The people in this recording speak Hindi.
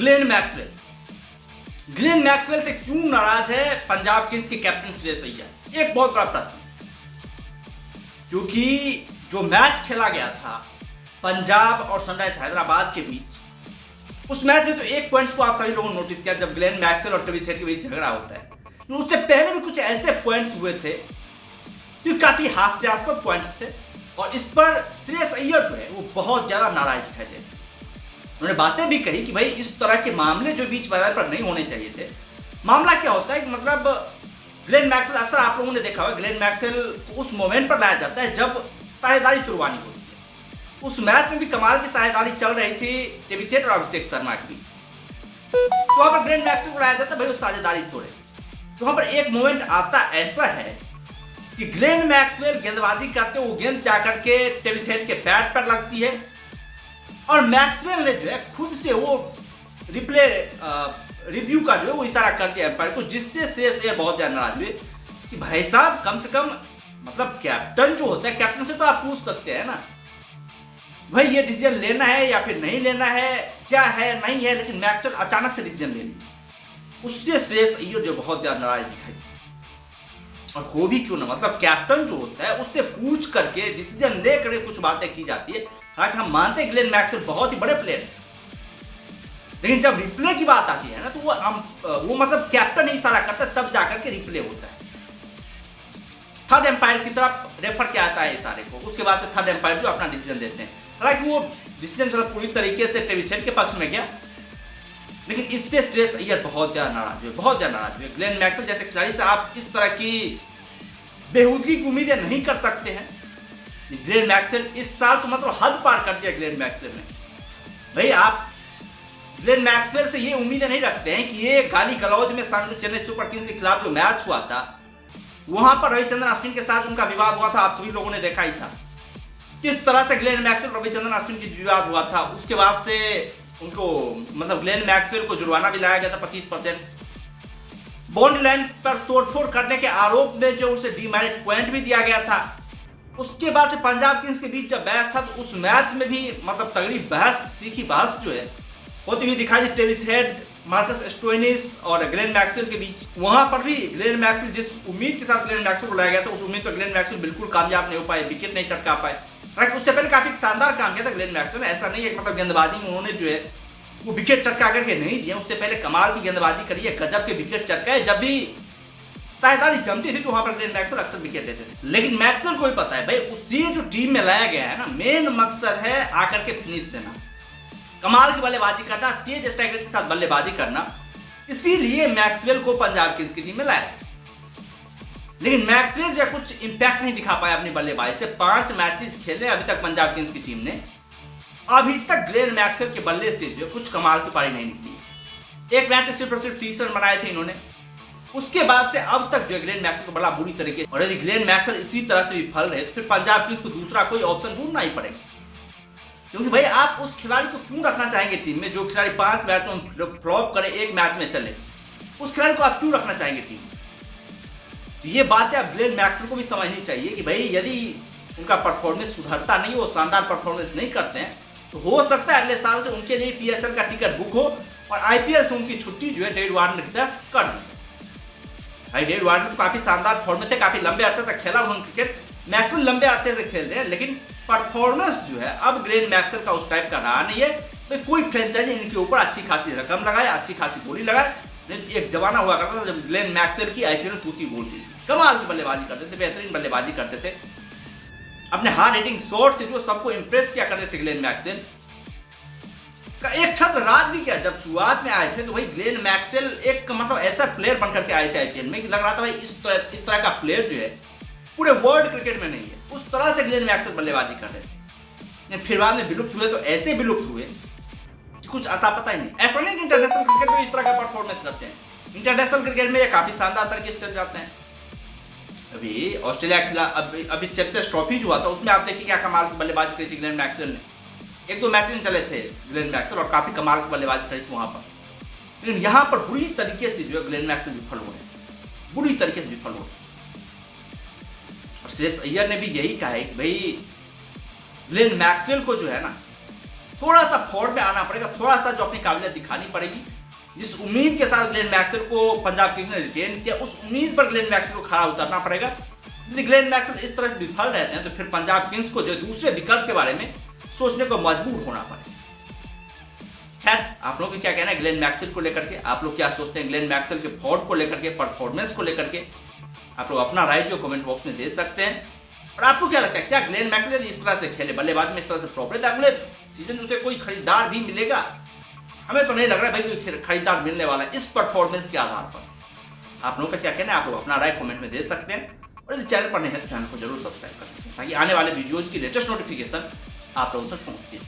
ग्लेन मैक्सवेल से क्यों नाराज है पंजाब किंग्स के कैप्टन श्रेयस अय्यर? एक बहुत बड़ा प्रश्न, क्योंकि जो मैच खेला गया था पंजाब और सनराइज हैदराबाद के बीच, उस मैच में तो एक पॉइंट्स को आप सभी लोगों ने नोटिस किया जब ग्लेन मैक्सवेल और ट्रेविस हेड के बीच झगड़ा होता है। तो उससे पहले भी कुछ ऐसे पॉइंट्स हुए थे जो काफी हास्यास्पद पॉइंट्स थे, और इस पर श्रेयस अय्यर जो है वो बहुत ज्यादा नाराज दिखाई दे। उन्होंने बातें भी कही कि भाई इस तरह के मामले जो बीच बाजार पर नहीं होने चाहिए थे। मामला क्या होता है कि मतलब ग्लेन मैक्सवेल, अक्सर आप लोगों ने देखा होगा ग्लेन मैक्सवेल को उस मोमेंट पर लाया जाता है जब साझेदारी तुड़वानी होती है। उस मैच में भी कमाल की साझेदारी चल रही थी ट्रेविस हेड और अभिषेक शर्मा की, तो वहां पर ग्लेन मैक्सवेल को लाया जाता है भाई उस साझेदारी तोड़े। तो वहां पर एक मोमेंट आता ऐसा है कि ग्लेन मैक्सवेल गेंदबाजी करते वो गेंद जाकर के ट्रेविस हेड के पैड पर लगती है, और मैक्सवेल ने जो है खुद से वो रिप्ले रिव्यू का जो है वो इशारा कर दिया एम्पायर को, जिससे श्रेयस अय्यर बहुत ज्यादा नाराज हुए कि भाई साहब कम से कम मतलब कैप्टन जो होता है, कैप्टन से तो आप पूछ सकते हैं ना भाई ये डिसीजन लेना है या फिर नहीं लेना है, क्या है नहीं है, लेकिन मैक्सवेल अचानक से डिसीजन ले लिया। उससे श्रेयस अय्यर जो बहुत ज्यादा नाराज दिखाई, और हो भी क्यों ना, मतलब कैप्टन जो होता है उससे पूछ करके डिसीजन ले करके कुछ बातें की जाती है। हालांकि हम मानते हैं ग्लेन मैक्सवेल बहुत ही बड़े प्लेयर हैं, लेकिन जब रिप्ले की बात आती है ना तो वो मतलब कैप्टन ही इशारा करता है तब जाकर के रिप्ले होता है। थर्ड एम्पायर की तरफ रेफर किया जाता है इशारे को, उसके बाद से थर्ड एम्पायर जो अपना डिसीजन देते हैं। हालांकि वो डिसीजन पूरी तरीके से ट्रेविस हेड के पक्ष में गया, लेकिन इससे श्रेयस अय्यर बहुत ज्यादा नाराज हुए, बहुत ज्यादा नाराज हुए। ग्लेन मैक्सवेल जैसे खिलाड़ी से आप इस तरह की बेहूदगी की उम्मीदें नहीं कर सकते हैं। ग्लेन मैक्सवेल इस साल तो मतलब हद पार कर दिया ग्लेन मैक्सवेल ने। भाई आप ग्लेन मैक्सवेल से ये उम्मीदें नहीं रखते हैं कि ये गाली गलौज में चेन्नई सुपर किंग्स के खिलाफ जो मैच हुआ था वहां पर रविचंद्रन अश्विन के साथ उनका विवाद हुआ था, आप सभी लोगों ने देखा ही था किस तरह से ग्लेन मैक्सवेल रविचंद्रन अश्विन की विवाद हुआ था। उसके बाद से उनको मतलब ग्लेन मैक्सवेल को जुर्माना भी लाया गया था 25%। बॉन्ड लाइन पर तोड़फोड़ करने के आरोप में जो उसे डीमेरिट पॉइंट भी दिया गया था। उसके बाद से पंजाब किंग्स के बीच जब बहस था तो उस मैच में भी मतलब तगड़ी बहस, तीखी बहस जो है होती हुई दिखाई दी ट्रेविस हेड, मार्कस स्टोइनिस और ग्लेन मैक्सवेल के बीच। वहां पर भी ग्लेन मैक्सवेल जिस उम्मीद के साथ ग्लेन मैक्सवेल को लाया गया था उस उम्मीद पर ग्लेन मैक्सवेल बिल्कुल कामयाब नहीं हो पाए, विकेट नहीं चटका पाए। उससे पहले काफी शानदार काम किया था ग्लेन मैक्सवेल ने, ऐसा नहीं है मतलब गेंदबाजी में उन्होंने जो है वो विकेट चटका करके नहीं दिए, उससे पहले कमाल की गेंदबाजी करी है, गजब के विकेट चटकाए। जब भी साझेदारी जमती थी तो वहां पर ग्लेन मैक्सवेल अक्सर विकेट लेते थे। लेकिन मैक्सवेल को भी पता है भाई उसी जो टीम में लाया गया है ना, मेन मकसद है आकर के फिनिश देना, कमाल की बल्लेबाजी करना, तेज स्ट्राइक रेट के साथ बल्लेबाजी करना। इसीलिए मैक्सवेल को पंजाब किंग्स की टीम में लाया। लेकिन मैक्सवेल जो कुछ इंपैक्ट नहीं दिखा पाया अपनी बल्लेबाजी से। 5 मैचेस खेले अभी तक पंजाब किंग्स की टीम ने, अभी तक ग्लेन मैक्सवेल के बल्ले से जो कुछ कमाल की पारी नहीं निकली। एक मैच में सिर्फ और सिर्फ 30 रन बनाए थे इन्होंने। उसके बाद से अब तक जो ग्लेन मैक्सवेल को बड़ा बुरी तरीके, और यदि ग्लेन मैक्सवेल इसी तरह से विफल रहे तो फिर पंजाब किंग्स को दूसरा कोई ऑप्शन ढूंढना ही पड़ेगा। क्योंकि भाई आप उस खिलाड़ी को क्यों रखना चाहेंगे टीम में जो खिलाड़ी 5 मैचों में फ्लॉप करे, एक मैच में चले, उस खिलाड़ी को आप क्यों रखना चाहेंगे टीम में? तो ये बातें अब ग्लेन मैक्सवेल को भी समझनी चाहिए कि भाई यदि उनका परफॉर्मेंस सुधरता नहीं, वो शानदार परफॉर्मेंस नहीं करते हैं, तो हो सकता है अगले साल से उनके लिए पीएसएल का टिकट बुक हो और आईपीएल से उनकी छुट्टी जो है डेविड वार्नर की तरफ कर दी जाए। भाई डेविड वार्नर तो काफी शानदार फॉर्म में थे, काफी लंबे अरसे तक खेला उन्होंने क्रिकेट। मैक्सवेल लंबे अरसे से खेल रहे हैं, लेकिन परफॉर्मेंस जो है अब ग्लेन मैक्सवेल का उस टाइप का रहा नहीं है। तो कोई फ्रेंचाइजी इनके ऊपर अच्छी खासी रकम लगाए, अच्छी खासी बोली लगाए। एक जमाना हुआ करता था जब ग्लेन मैक्सवेल की आईपीएल में तूती बोलती थी, कमाल की बल्लेबाजी करते थे, बेहतरीन बल्लेबाजी करते थे, अपने हार्ड हिटिंग शॉट से जो सबको इंप्रेस किया करते थे। ग्लेन मैक्सवेल का एक छत्र राज भी किया। जब शुरुआत में आए थे तो भाई ग्लेन मैक्सवेल एक मतलब ऐसा प्लेयर बनकर के आए थे आईपीएल में कि लग रहा था भाई इस तरह का प्लेयर जो है पूरे वर्ल्ड क्रिकेट में नहीं है। उस तरह से ग्लेन मैक्सवेल बल्लेबाजी कर रहे थे। फिर बाद में विलुप्त हुए तो ऐसे विलुप्त हुए कि कुछ अता पता ही नहीं। ऐसा नहीं कि इंटरनेशनल क्रिकेट में इस तरह का परफॉर्मेंस करते हैं, इंटरनेशनल क्रिकेट में ये काफी शानदार तरीके से चल जाते हैं। अभी ऑस्ट्रेलिया के खिलाफ अभी चैंपियंस ट्रॉफी जो हुआ था उसमें आप देखिए क्या कमाल की बल्लेबाजी करी थी ग्लेन मैक्सवेल ने। 1-2 मैचेस चले थे ग्लेन मैक्सवेल और काफी कमाल की बल्लेबाजी करी थी वहां पर। लेकिन यहां पर बुरी तरीके से जो है ग्लेन मैक्सवेल विफल हो गए, बुरी तरीके से विफल हो गए। और श्रेयस अय्यर ने भी यही कहा है कि भाई ग्लेन मैक्सवेल को जो है ना थोड़ा सा फॉर्म में आना पड़ेगा, थोड़ा सा जो अपनी काबिलियत दिखानी पड़ेगी। जिस उम्मीद के साथ ग्लेन मैक्सवेल को पंजाब किंग्स ने रिटेन किया, उस उम्मीद पर ग्लेन मैक्सवेल को खड़ा उतरना पड़ेगा। यदि ग्लेन मैक्सवेल इस तरह से विफल रहते हैं तो फिर पंजाब किंग्स को जो दूसरे विकल्प के बारे में सोचने को मजबूर होना पड़ेगा। खैर, आप लोगों को क्या कहना है ग्लेन मैक्सवेल को लेकर के? आप लोग क्या सोचते हैं ग्लेन मैक्सवेल के फॉर्म को लेकर के, परफॉर्मेंस को लेकर के? आप लोग अपना राय जो कमेंट बॉक्स में दे सकते हैं। और आपको क्या लगता है, क्या ग्लेन मैक्सवेल इस तरह से खेले, बल्लेबाजी में इस तरह से प्रॉपर है, अगले सीजन उसे कोई खरीदार भी मिलेगा? हमें तो नहीं लग रहा भाई कोई खरीदार मिलने वाला है इस परफॉर्मेंस के आधार पर। आप लोगों का क्या कहना है? आप लोग अपना राय कमेंट में दे सकते हैं। और यदि चैनल पर नहीं है तो चैनल को जरूर सब्सक्राइब कर सकते हैं ताकि आने वाले वीडियोज की लेटेस्ट नोटिफिकेशन आप लोगों तक पहुंचती है।